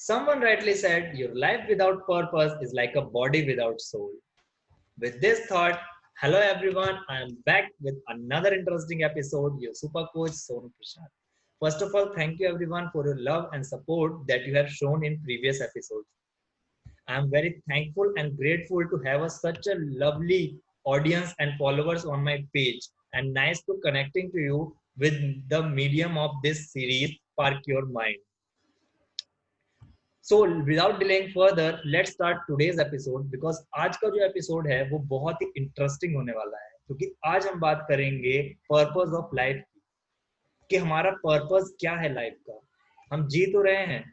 Someone rightly said, your life without purpose is like a body without soul. With this thought, hello everyone, I am back with another interesting episode, your super coach Sonu Prashad. First of all, thank you everyone for your love and support that you have shown in previous episodes. I am very thankful and grateful to have such a lovely audience and followers on my page, and nice to connecting to you with the medium of this series, Spark Your Mind. So without delaying further let's start today's episode because आज का जो episode है वो बहुत ही interesting होने वाला है क्योंकि आज हम बात करेंगे पर्पस ऑफ लाइफ की कि हमारा पर्पस क्या है लाइफ का। हम जी तो रहे हैं,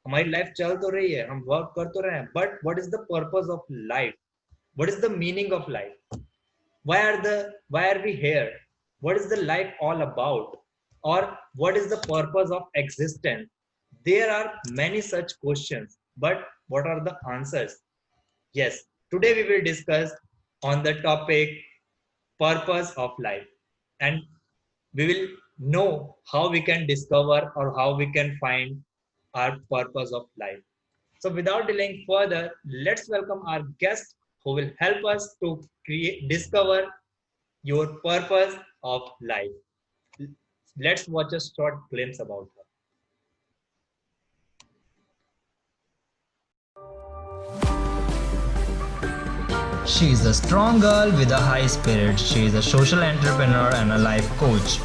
हमारी लाइफ चल तो रही है, हम वर्क कर तो रहे हैं, but what is the purpose of life? What is the meaning of life? why are we here? What is the life all about? Or what is the purpose of existence? There are many such questions, but what are the answers? Yes, today we will discuss on the topic purpose of life, and we will know how we can discover or how we can find our purpose of life. So without delaying further, let's welcome our guest who will help us to discover your purpose of life. Let's watch a short glimpse about her. She is a strong girl with a high spirit. She is a social entrepreneur and a life coach.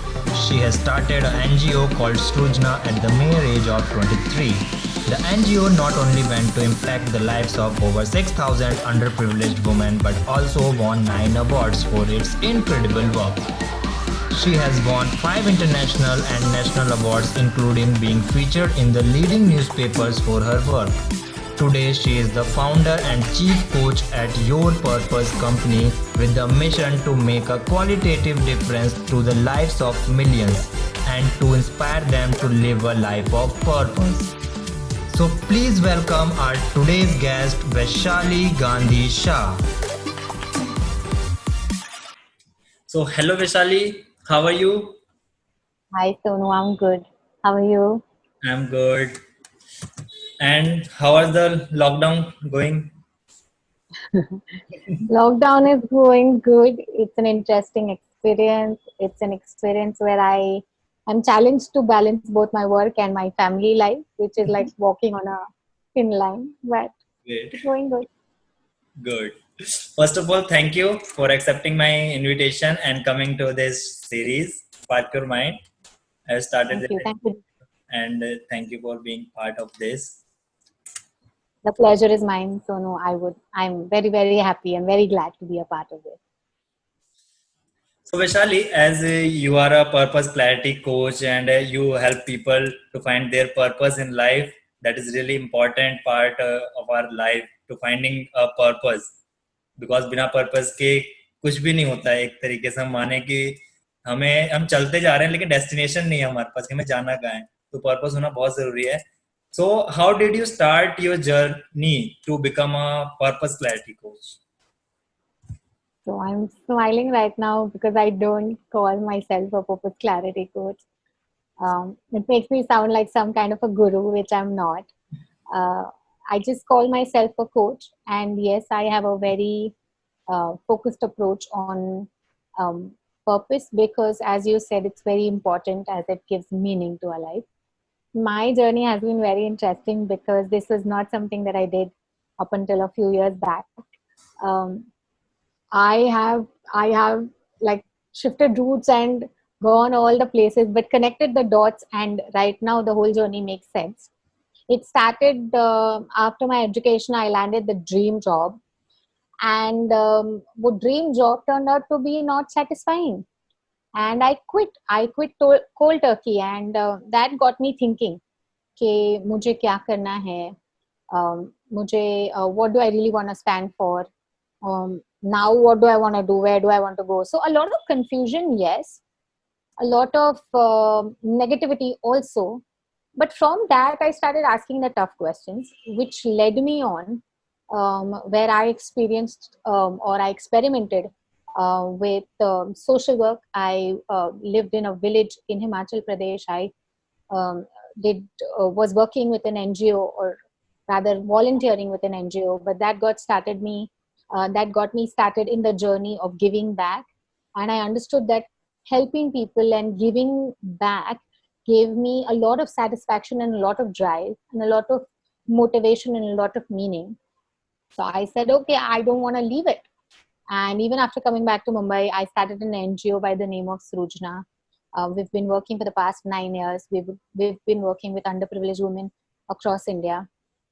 She has started an NGO called Srujna at the mere age of 23. The NGO not only went to impact the lives of over 6,000 underprivileged women but also won 9 awards for its incredible work. She has won 5 international and national awards, including being featured in the leading newspapers for her work. Today, she is the founder and chief coach at Your Purpose Company with the mission to make a qualitative difference to the lives of millions and to inspire them to live a life of purpose. So please welcome our today's guest, Vaishali Gandhi Shah. So hello Vaishali, how are you? Hi Sonu, I'm good. How are you? I'm good. And how is the lockdown going? Lockdown is going good. It's an interesting experience. It's an experience where I am challenged to balance both my work and my family life, which is like walking on a thin line. But Great. it's going good. Good. First of all, thank you for accepting my invitation and coming to this series, Spark Your Mind. I started Thank you. it, Thank you. and thank you for being part of this. The pleasure is mine, Sonu. I'm very, very happy and very glad to be a part of it. So Vaishali, as you are a purpose clarity coach and you help people to find their purpose in life, that is really important part of our life to finding a purpose. Because बिना purpose के कुछ भी नहीं होता है। एक तरीके से हम माने कि हम चलते जा रहे हैं लेकिन डेस्टिनेशन नहीं है हमारे पास, हमें जाना कहाँ है, तो पर्पस होना बहुत जरूरी है. So how did you start your journey to become a purpose clarity coach? So I'm smiling right now because I don't call myself a purpose clarity coach. It makes me sound like some kind of a guru, which I'm not. I just call myself a coach, and yes, I have a very focused approach on purpose because, as you said, it's very important as it gives meaning to our life. My journey has been very interesting because this was not something that I did up until a few years back. I have like shifted routes and gone all the places, but connected the dots, and right now the whole journey makes sense. It started after my education. I landed the dream job, and the dream job turned out to be not satisfying, and I quit. Cold turkey, and that got me thinking कि मुझे क्या करना है, what do I really want to stand for, now what do I want to do, where do I want to go. So a lot of confusion, yes, a lot of negativity also, but from that I started asking the tough questions, which led me on where I experienced or I experimented with social work. I lived in a village in Himachal Pradesh. I was working with an NGO or rather volunteering with an NGO, but that got me started in the journey of giving back. And I understood that helping people and giving back gave me a lot of satisfaction and a lot of drive and a lot of motivation and a lot of meaning. So I said, okay, I don't want to leave it. And even after coming back to Mumbai, I started an NGO by the name of Srujna. We've been working for the past 9 years. We've been working with underprivileged women across India,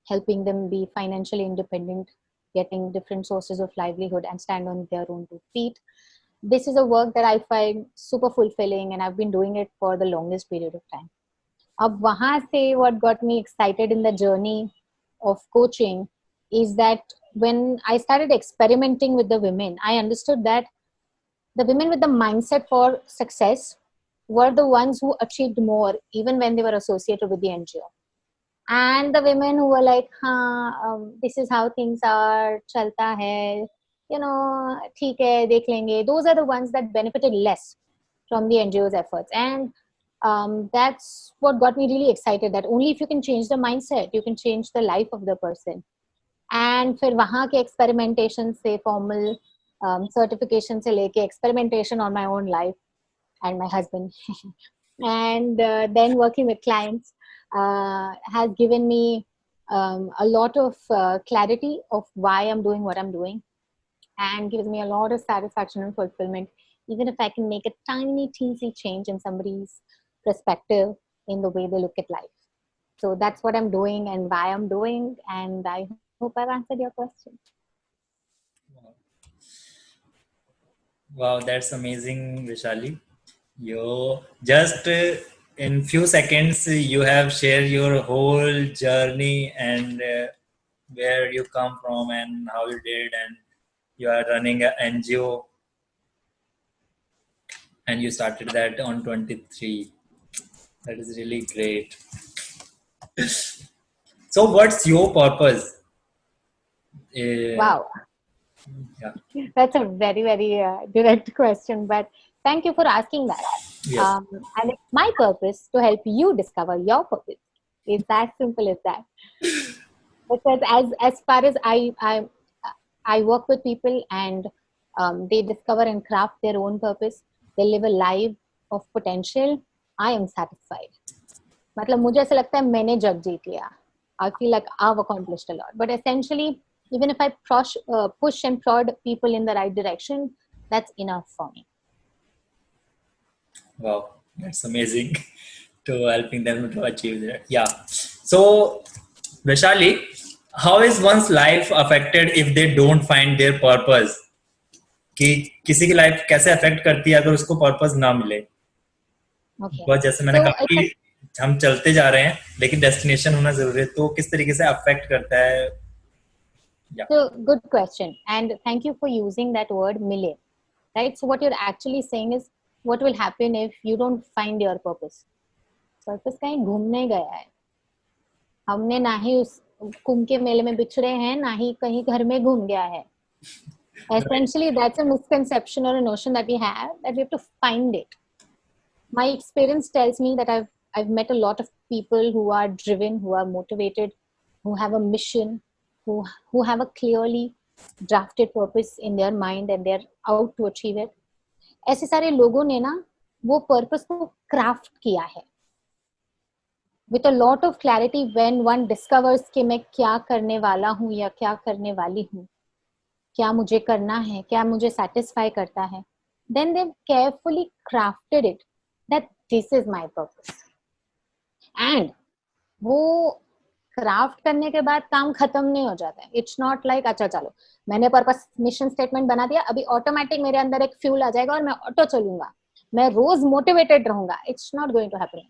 helping them be financially independent, getting different sources of livelihood and stand on their own 2 feet. This is a work that I find super fulfilling, and I've been doing it for the longest period of time. Ab wahan se what got me excited in the journey of coaching is that when I started experimenting with the women, I understood that the women with the mindset for success were the ones who achieved more even when they were associated with the NGO. And the women who were like, this is how things are, chalta hai, theek hai, dekh lenge. Those are the ones that benefited less from the NGO's efforts. And that's what got me really excited, that only if you can change the mindset, you can change the life of the person. And फिर वहाँ के experimentation से formal certification से लेके experimentation on my own life and my husband and then working with clients has given me a lot of clarity of why I'm doing what I'm doing, and gives me a lot of satisfaction and fulfillment, even if I can make a tiny teensy change in somebody's perspective in the way they look at life. So that's what I'm doing and why I'm doing, and I hope I've answered your question. Wow, that's amazing, Vishali. You just in few seconds you have shared your whole journey and where you come from and how you did, and you are running an NGO and you started that on 23. That is really great. So what's your purpose? Wow. Yeah. That's a very, very direct question, but thank you for asking that. Yes. And it's my purpose to help you discover your purpose. It's as simple as that. Because as far as I work with people and they discover and craft their own purpose, they live a life of potential, I am satisfied. मतलब मुझे ऐसा लगता है मैंने जग जीत लिया. I feel like I've accomplished a lot. But essentially, even if I push and prod people in the right direction, that's enough for me. Wow, that's amazing to helping them to achieve that. Yeah. So, Vaishali, how is one's life affected if they don't find their purpose? कि किसी की life कैसे affect करती है अगर उसको purpose ना मिले? Okay. जैसे मैंने कहा कि हम चलते जा रहे हैं लेकिन डेस्टिनेशन होना जरूरी है, तो किस तरीके से अफेक्ट करता है? Yeah. So good question, and thank you for using that word "mile." Right. So what you're actually saying is, what will happen if you don't find your purpose? Purpose कहीं घूमने गया है. हमने ना ही उस कुंभ के मेले में बिछड़े हैं, ना ही कहीं घर में घूम गया है. Essentially, that's a misconception or a notion that we have to find it. My experience tells me that I've met a lot of people who are driven, who are motivated, who have a mission, who have a clearly drafted purpose in their mind and they're out to achieve it. ऐसे सारे लोगों ने ना वो purpose को craft किया है with a lot of clarity. When one discovers कि मैं क्या करने वाला हूँ या क्या करने वाली हूँ, क्या मुझे करना है, क्या मुझे satisfy करता है, then they've carefully crafted it that this is my purpose. And वो क्राफ्ट करने के बाद काम खत्म नहीं हो जाता है. इट्स नॉट लाइक अच्छा चलो मैंने पर्पस मिशन स्टेटमेंट बना दिया, अभी ऑटोमेटिक मेरे अंदर एक फ्यूल आ जाएगा और मैं ऑटो चलूंगा, मैं रोज मोटिवेटेड रहूंगा. It's not going to happen.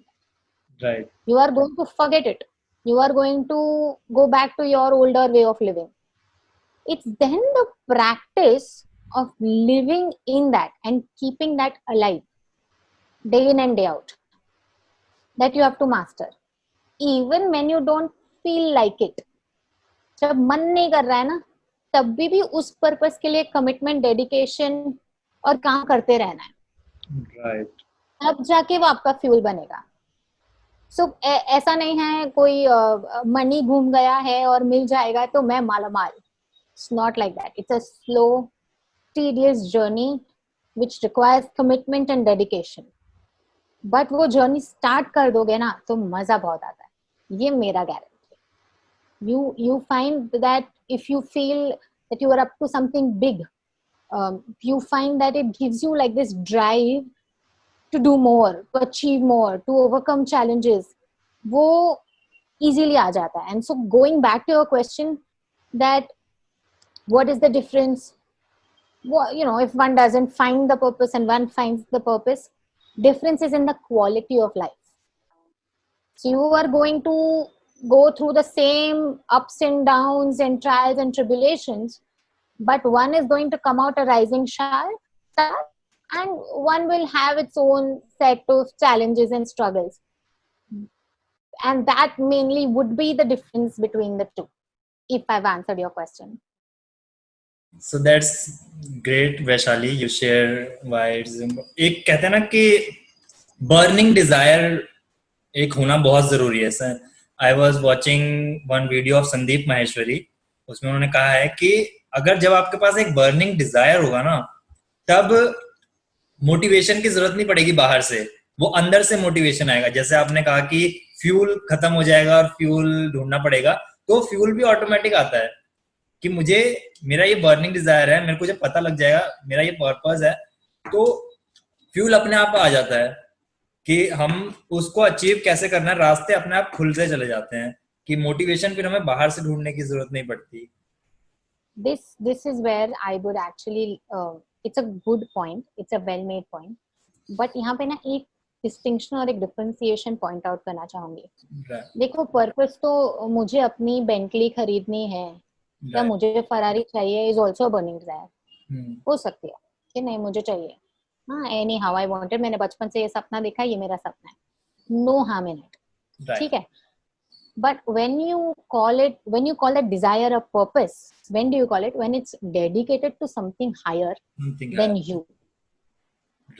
Right. You are going to forget it. You are going to go back to your older way of living. It's then the practice of living in that and keeping that alive day in and day out that you have to master. Even when you don't feel like it, जब मन नहीं कर रहा है ना, तब भी उस पर्पस के लिए कमिटमेंट, डेडिकेशन और काम करते रहना है. Right. तब जाके वो आपका फ्यूल बनेगा. सो ऐसा नहीं है कोई मनी घूम गया है और मिल जाएगा तो मैं माला माल. It's not like that. It's a slow, tedious journey which requires commitment and dedication. But वो journey start कर दोगे ना तो मजा बहुत आता है. ये मेरा guarantee. You find that if you feel that you are up to something big, you find that it gives you like this drive to do more, to achieve more, to overcome challenges. वो easily आ जाता है. And so going back to your question, that what is the difference? Well, if one doesn't find the purpose and one finds the purpose, difference is in the quality of life. So you are going to go through the same ups and downs and trials and tribulations, but one is going to come out a rising star, and one will have its own set of challenges and struggles. And that mainly would be the difference between the two, if I've answered your question. So that's great, Vaishali. You share why it's एक कहते हैं ना कि burning desire एक होना बहुत जरूरी है. Sir, I was watching one video of Sandeep Maheshwari. उसमें उन्होंने कहा है कि अगर जब आपके पास एक burning desire होगा ना, तब मोटिवेशन की जरूरत नहीं पड़ेगी बाहर से, वो अंदर से मोटिवेशन आएगा. जैसे आपने कहा कि फ्यूल खत्म हो जाएगा और फ्यूल ढूंढना पड़ेगा, तो फ्यूल भी ऑटोमेटिक आता है कि मुझे मेरा ये बर्निंग डिजायर है, मेरे को जब पता लग जाएगा मेरा ये पर्पस है, तो फ्यूल अपने आप आ जाता है कि हम उसको अचीव कैसे करना है. रास्ते अपने आप खुलते चले जाते हैं कि मोटिवेशन फिर हमें बाहर से ढूंढने की जरूरत नहीं पड़ती. This is where I would actually it's a good point, it's a well made point, but यहाँ पे ना एक डिस्टिंक्शन और एक डिफरेंशिएशन पॉइंट आउट करना चाहूंगी. देखो, पर्पस तो मुझे अपनी बेंटली खरीदनी है या मुझे फरारी चाहिए इज ऑल्सो बर्निंग डिजायर. हो सकती है कि नहीं मुझे चाहिए, हाँ, एनी हाउ आई वांटेड, मैंने बचपन से ये सपना देखा, ये मेरा सपना है, नो हार्म इन इट, ठीक है. But when you call that desire a purpose, when do you call it? When it's dedicated to something higher than you.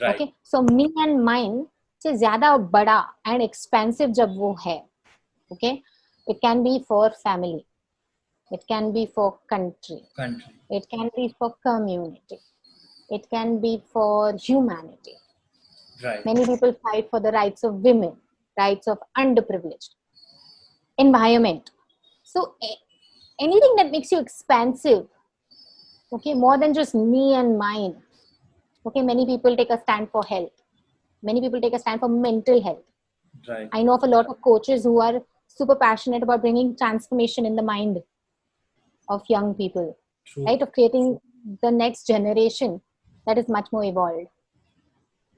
Right. Okay. So me and mine से ज्यादा बड़ा and expansive जब वो है, okay, it can be for family, it can be for country, it can be for community, it can be for humanity. Right. Many people fight for the rights of women, rights of underprivileged, environment. So anything that makes you expansive, okay, more than just me and mine. Okay, many people take a stand for health, many people take a stand for mental health. Right. I know of a lot of coaches who are super passionate about bringing transformation in the mind of young people. True. Right, of creating the next generation that is much more evolved.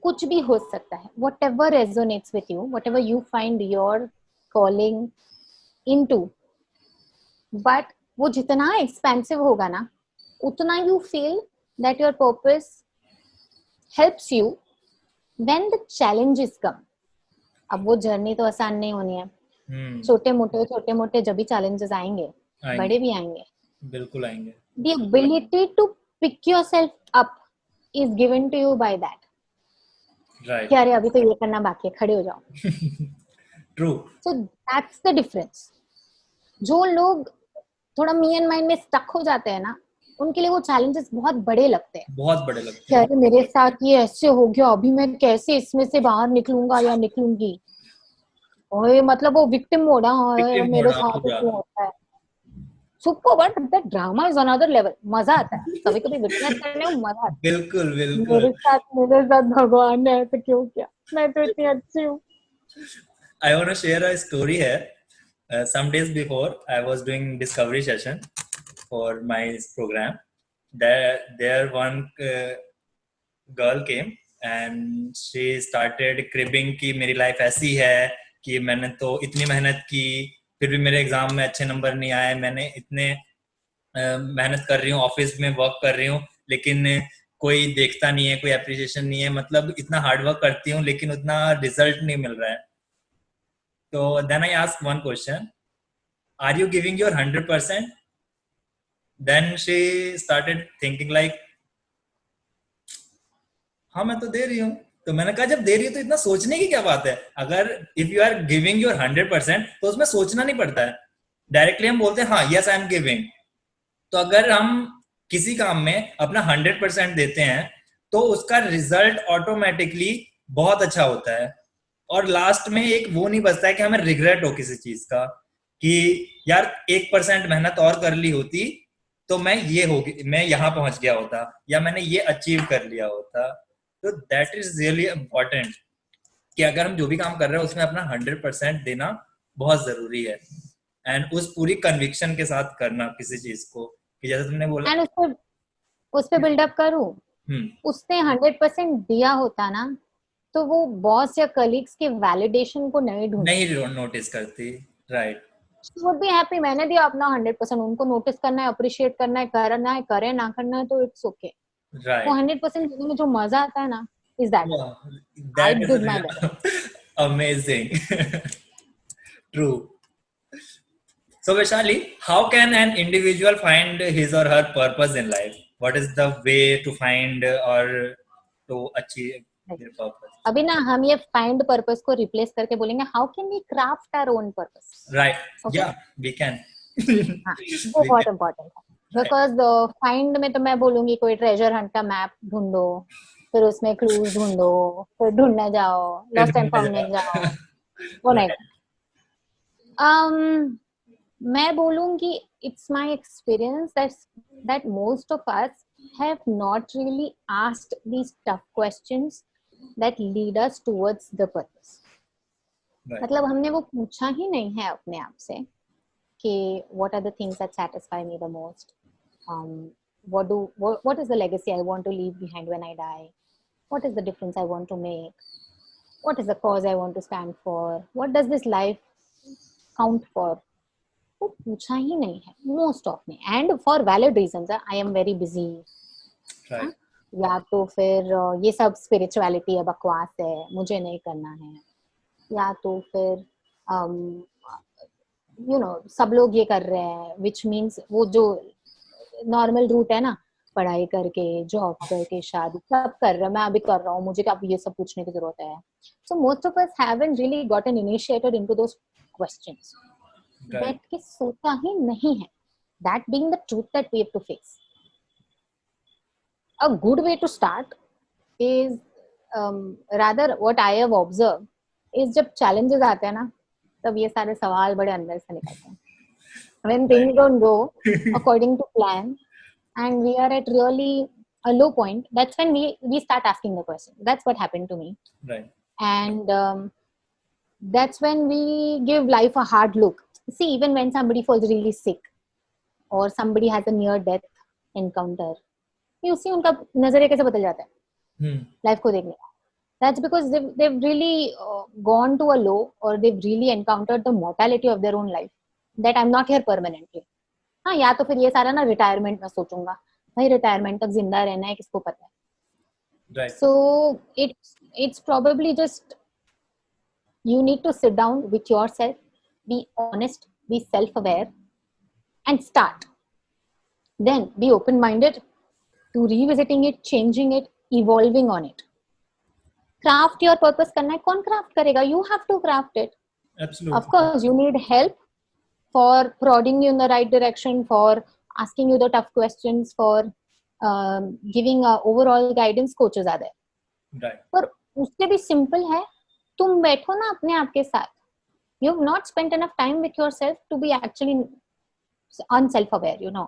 कुछ भी हो सकता है, whatever resonates with you, whatever you find your calling into, but वो जितना expansive होगा ना, उतना you feel that your purpose helps you when the challenges come. अब वो जर्नी तो आसान नहीं होनी है. छोटे मोटे जब भी challenges आएंगे, बड़े भी आएंगे, बिल्कुल आएंगे. The ability to pick yourself up is given to you by that. Right. कि अरे अभी तो ये करना बाकी है, खड़े हो जाओ. True. So that's the difference. जो लोग थोड़ा मी एंड माइंड में स्टक हो जाते हैं ना, उनके लिए वो चैलेंजेस बहुत बड़े लगते हैं. अरे मेरे साथ ये ऐसे हो गया, अभी मैं कैसे इसमें से बाहर निकलूंगा या निकलूंगी. ओए मतलब वो विक्टिम मोड है, मेरे साथ क्यों होता है. Super, but that drama is another level. मजा आता है कभी कभी विटनेस करने में, मजा आता है. बिल्कुल बिल्कुल. मेरे साथ भगवान ने ऐसे क्यों किया, मैं तो इतनी अच्छी हूँ. I want to share a story here. Some days before, I was doing discovery session for my program. There one girl came and she started cribbing कि मेरी life ऐसी है कि मैंने तो इतनी मेहनत की, फिर भी मेरे एग्जाम में अच्छे नंबर नहीं आए. मैंने इतने मेहनत कर रही हूँ, ऑफिस में वर्क कर रही हूँ, लेकिन कोई देखता नहीं है, कोई एप्रिसिएशन नहीं है. मतलब इतना हार्ड वर्क करती हूँ लेकिन उतना रिजल्ट नहीं मिल रहा है. So then I asked one question, are you giving your 100%? Then she started thinking like, हाँ मैं तो दे रही हूँ, तो मैंने कहा जब दे रही हो तो इतना सोचने की क्या बात है, अगर if you are giving your 100% तो उसमें सोचना नहीं पड़ता है, डायरेक्टली हम बोलते हैं हाँ यस आई एम गिविंग। तो अगर हम किसी काम में अपना 100% देते हैं तो उसका रिजल्ट ऑटोमेटिकली बहुत अच्छा होता है, और लास्ट में एक वो नहीं बचता है कि हमें रिग्रेट हो किसी चीज का कि यार 1% मेहनत और कर ली होती तो मैं यहाँ पहुंच गया होता, या मैंने ये अचीव कर लिया होता। तो दैट इज रियली इम्पोर्टेंट कि अगर हम जो भी काम कर रहे हैं उसमें अपना 100% देना बहुत जरूरी है, एंड उस पूरी कन्विक्शन के साथ करना किसी चीज को, कि जैसे तुमने बोला। एंड उस पे बिल्डअप करूं, उसने 100% दिया होता ना तो वो बॉस या कलीग्स के वैलिडेशन को नहीं नोटिस करती, राइट। वुड बी हैप्पी, मैंने दिया अपना 100%, उनको नोटिस करना है, अप्रिशिएट करना है, करे ना करना है तो इट्स ओके। वो 100% देने में जो मजा आता है ना, is that I did my best. Amazing. True. So Vaishali, how can an individual find his or her purpose in life? What is the way to find or to achieve their purpose? अभी ना हम ये find purpose को replace करके बोलेंगे how can we craft our own purpose. Right, या we can. वो बहुत इम्पोर्टेंट है, बिकॉज फाइंड में तो मैं बोलूंगी कोई ट्रेजर हंट का मैप ढूंढो, फिर उसमें क्लूज ढूंढो, फिर ढूंढने जाओ, लॉस्ट एंड फाउंड में जाओ, वो नहीं। मैं बोलूंगी it's my experience that most of us have not really asked these tough questions that lead us towards the purpose. मतलब हमने वो पूछा ही नहीं है अपने आप से कि what are the things that satisfy me the most, what is the legacy I want to leave behind when I die, what is the difference I want to make, what is the cause I want to stand for, what does this life count for. वो पूछा ही नहीं है most of ने, and for valid reasons. I am very busy, या तो फिर ये सब स्पिरिचुअलिटी है, बकवास है, मुझे नहीं करना है, या तो फिर यू नो सब लोग ये कर रहे हैं, विच मीन्स वो जो नॉर्मल रूट है ना, पढ़ाई करके जॉब करके शादी सब कर रहे हैं, मैं अभी कर रहा हूँ, मुझे अब ये सब पूछने की जरूरत है। So most of us haven't really gotten initiated into those questions. बैठ के सोचा ही नहीं है, that being the truth that we have to face. A good way to start is rather what I have observed is जब challenges आते हैं ना, तब ये सारे सवाल बड़े अंदर से निकलते हैं। When things don't go according to plan and we are at really a low point, that's when we start asking the question. That's what happened to me. Right. And that's when we give life a hard look. See, even when somebody falls really sick or somebody has a near death encounter, you see उनका नजरिया कैसे बदल जाता है life को देखने का। That's because they've really gone to a low, or they've really encountered the mortality of their own life, that I'm not here permanently. हाँ, या तो फिर ये सारा ना रिटायरमेंट में सोचूंगा, भाई रिटायरमेंट तक जिंदा रहना है किसको पता है। Right. So it's probably just you need to sit down with yourself, be honest, be self-aware, and start. Then be open-minded to revisiting it, changing it, evolving on it. Craft your purpose करना है, कौन craft करेगा? You have to craft it. Absolutely. Of course, you need help for prodding you in the right direction, for asking you the tough questions, for giving overall guidance. Coaches are there. Right. पर उससे भी simple है, तुम बैठो ना अपने आप के साथ. You have not spent enough time with yourself to be actually unself-aware, you know.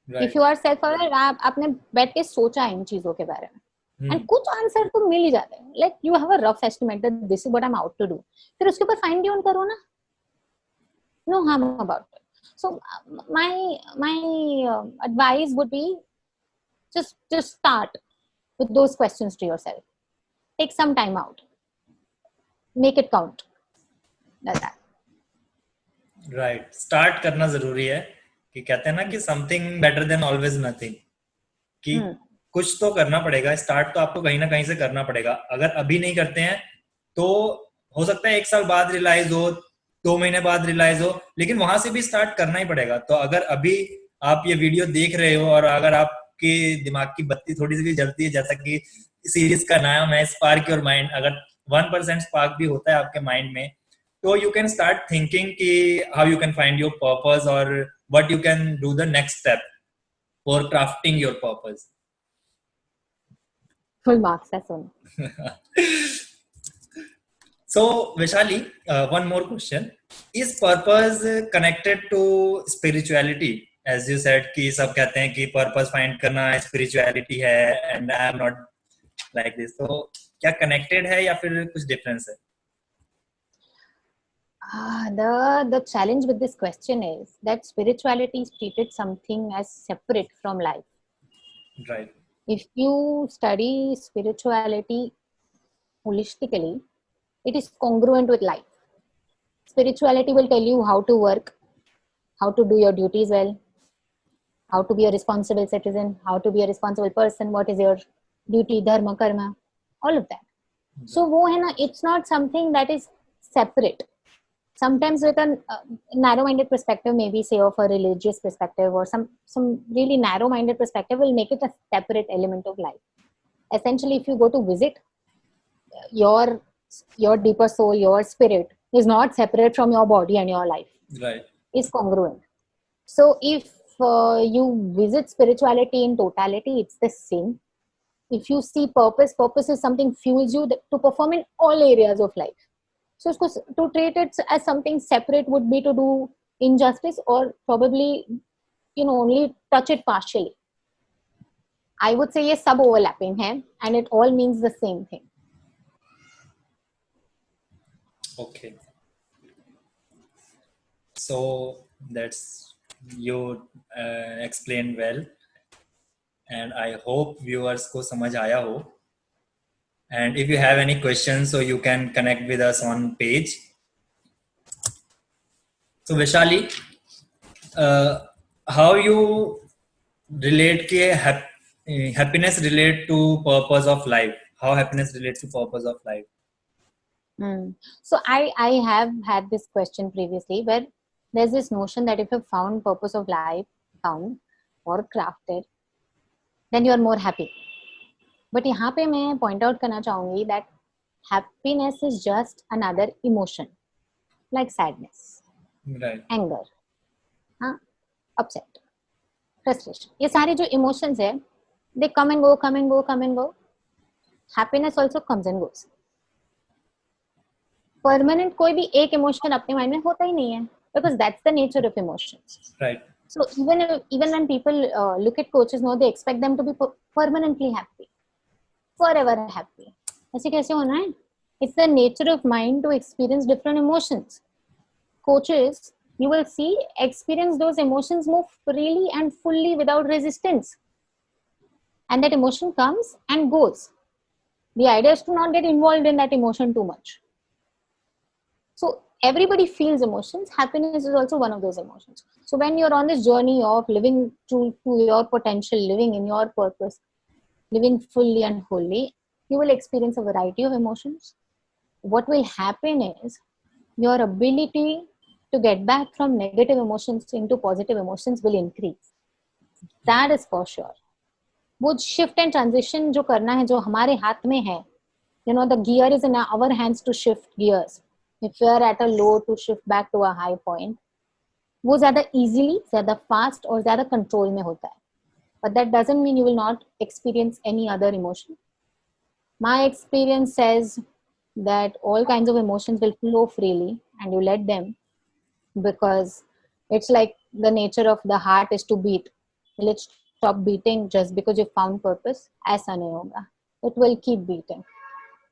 Right. If you are self-aware, आपने बैठ के सोचा इन चीजों के बारे में, and कुछ आंसर तो मिल ही जाते हैं. Like you have a rough estimate that this is what I'm out to do. फिर उसके ऊपर fine tune करो ना. No harm about it. So my advice would be just start with those questions to yourself. Take some time out. Make it count. Like that. Right. Start करना जरूरी है, कि कहते हैं ना कि something better than always nothing. कि कुछ तो करना पड़ेगा. स्टार्ट तो आपको कहीं ना कहीं से करना पड़ेगा. अगर अभी नहीं करते हैं तो हो सकता है 1 साल बाद रियलाइज हो, 2 महीने बाद रियलाइज हो, लेकिन वहां से भी स्टार्ट करना ही पड़ेगा. तो अगर अभी आप ये वीडियो देख रहे हो और अगर आपके दिमाग की बत्ती थोड़ी सी भी जलती है, जैसा कि सीरीज का नाम है स्पार्क योर माइंड. अगर 1% स्पार्क भी होता है आपके माइंड में, तो यू कैन स्टार्ट थिंकिंग कि how you can find your purpose और what you can do the next step for crafting your purpose. Full marks, that's all. So Vaishali, one more question: is purpose connected to spirituality? As you said कि सब कहते हैं कि purpose find करना spirituality है, and I am not like this. तो क्या connected है या फिर कुछ difference है? The challenge with this question is that spirituality is treated something as separate from life. Right. If you study spirituality holistically, it is congruent with life. Spirituality will tell you how to work, how to do your duties well, how to be a responsible citizen, how to be a responsible person, what is your duty, dharma, karma, all of that. So wo hai na, it's not something that is separate. Sometimes with a narrow-minded perspective, maybe say of a religious perspective or some really narrow-minded perspective will make it a separate element of life. Essentially, if you go to visit, your deeper soul, your spirit is not separate from your body and your life. Right. It's congruent. So if you visit spirituality in totality, it's the same. If you see purpose is something fuels you to perform in all areas of life. So to treat it as something separate would be to do injustice or probably, only touch it partially. I would say yes, sub overlapping hai, and it all means the same thing. Okay. So that's you explained well, and I hope viewers को समझ आया हो. And if you have any questions, so you can connect with us on page. So Vaishali, how you relate ke happiness relate to purpose of life? How happiness relates to purpose of life? So I have had this question previously, where there's this notion that if you've found purpose of life, found or crafted, then you are more happy. But यहाँ पे मैं point out करना चाहूँगी that happiness is just another emotion, like sadness, right, anger, upset, frustration. ये सारे जो emotions है, they come and go, come and go, come and go. Happiness also comes and goes. Permanent कोई भी एक emotion अपने mind में होता ही नहीं है, because that's the nature of emotions. Right. So even when people look at coaches, they expect them to be permanently happy, forever happy. ऐसे कैसे होना है? It's the nature of mind to experience different emotions. Coaches, you will see, experience those emotions more freely and fully without resistance. And that emotion comes and goes. The idea is to not get involved in that emotion too much. So everybody feels emotions. Happiness is also one of those emotions. So when you're on this journey of living to your potential, living in your purpose, living fully and wholly, you will experience a variety of emotions. What will happen is your ability to get back from negative emotions into positive emotions will increase. That is for sure. वो shift and transition जो करना है, जो हमारे हाथ में है, the gear is in our hands to shift gears. If we are at a low, to shift back to a high point, वो ज़्यादा easily, ज़्यादा fast और ज़्यादा control में होता है. But that doesn't mean you will not experience any other emotion. My experience says that all kinds of emotions will flow freely and you let them, because it's like the nature of the heart is to beat. Will it stop beating just because you found purpose? ऐसा नहीं होगा. It will keep beating.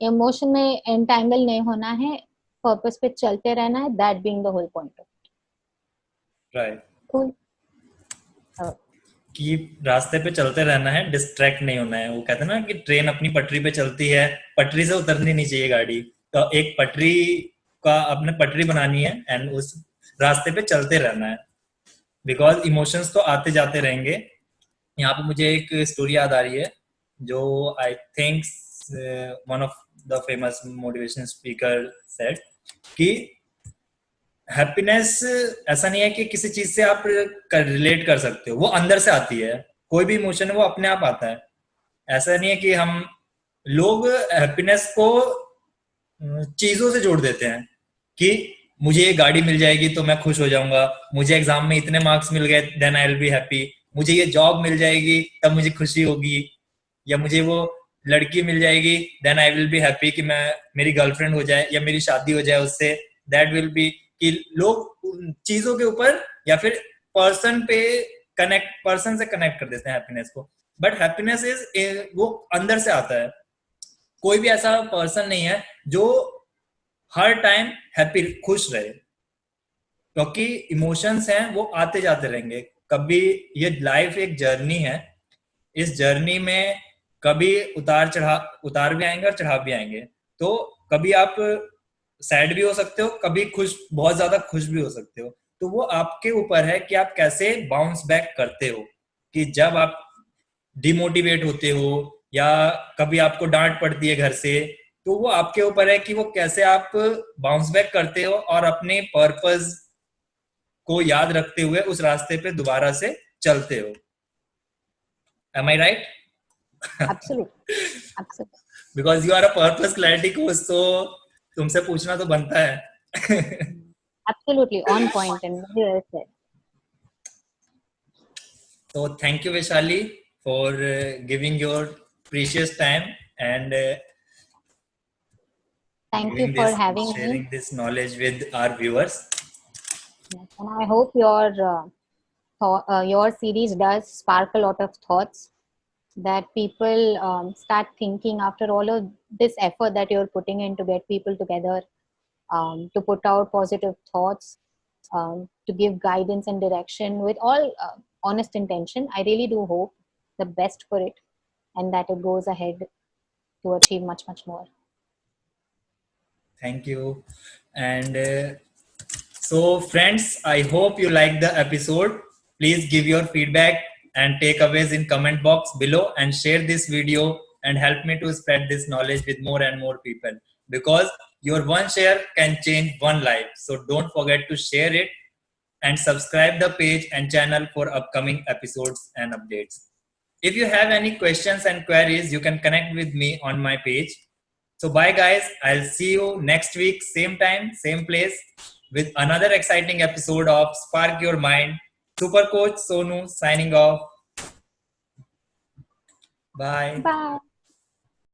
Emotion में entangle नहीं होना है, purpose पे चलते रहना है, that being the whole point of it. Right. Cool. कि रास्ते पे चलते रहना है, डिस्ट्रैक्ट नहीं होना है. वो कहते हैं ना कि ट्रेन अपनी पटरी पे चलती है, पटरी से उतरनी नहीं चाहिए गाड़ी. तो एक पटरी का अपने पटरी बनानी है एंड उस रास्ते पे चलते रहना है, बिकॉज इमोशंस तो आते जाते रहेंगे. यहाँ पे मुझे एक स्टोरी याद आ रही है जो I think one of the famous motivation speaker said कि हैप्पीनेस ऐसा नहीं है कि किसी चीज से आप रिलेट कर सकते हो, वो अंदर से आती है. कोई भी इमोशन है वो अपने आप आता है. ऐसा नहीं है कि हम लोग हैप्पीनेस को चीजों से जोड़ देते हैं कि मुझे ये गाड़ी मिल जाएगी तो मैं खुश हो जाऊंगा, मुझे एग्जाम में इतने मार्क्स मिल गए then I will be happy, मुझे ये जॉब मिल जाएगी तब मुझे खुशी होगी, या मुझे वो लड़की मिल जाएगी then I will be happy कि मैं मेरी गर्लफ्रेंड हो जाए या मेरी शादी हो जाए उससे, दैट विल बी। कि लोग चीजों के ऊपर या फिर पर्सन से कनेक्ट कर देते हैं हैप्पीनेस को। बट हैप्पीनेस इज वो अंदर से आता है। कोई भी ऐसा पर्सन नहीं है जो हर टाइम हैप्पी खुश रहे, क्योंकि इमोशंस हैं वो आते जाते रहेंगे। कभी ये लाइफ एक जर्नी है, इस जर्नी में कभी उतार भी आएंगे और चढ़ाव भी आएंगे। तो कभी आप सैड भी हो सकते हो, कभी बहुत ज्यादा खुश भी हो सकते हो। तो वो आपके ऊपर है कि आप कैसे बाउंस बैक करते हो। कि जब आप डिमोटिवेट होते हो या कभी आपको डांट पड़ती है घर से, तो वो आपके ऊपर है कि वो कैसे आप बाउंस बैक करते हो और अपने पर्पस को याद रखते हुए उस रास्ते पे दोबारा से चलते हो। Am I right? Absolutely. Absolutely. Because you are a purpose clarity coach, so तुमसे पूछना तो बनता है। Absolutely on point and very well said. So thank you Vaishali for giving your precious time and thank you for having sharing me. this knowledge with our viewers. Yes, and I hope your series does spark a lot of thoughts, that people start thinking after all of this effort that you're putting in to get people together, to put out positive thoughts, to give guidance and direction with all honest intention. I really do hope the best for it and that it goes ahead to achieve much, much more. Thank you. And so friends, I hope you liked the episode. Please give your feedback and takeaways in comment box below and share this video and help me to spread this knowledge with more and more people, because your one share can change one life. So don't forget to share it and subscribe the page and channel for upcoming episodes and updates. If you have any questions and queries, you can connect with me on my page. So bye guys, I'll see you next week, same time, same place, with another exciting episode of Spark Your Mind. Super Coach Sonu signing off. Bye. Bye.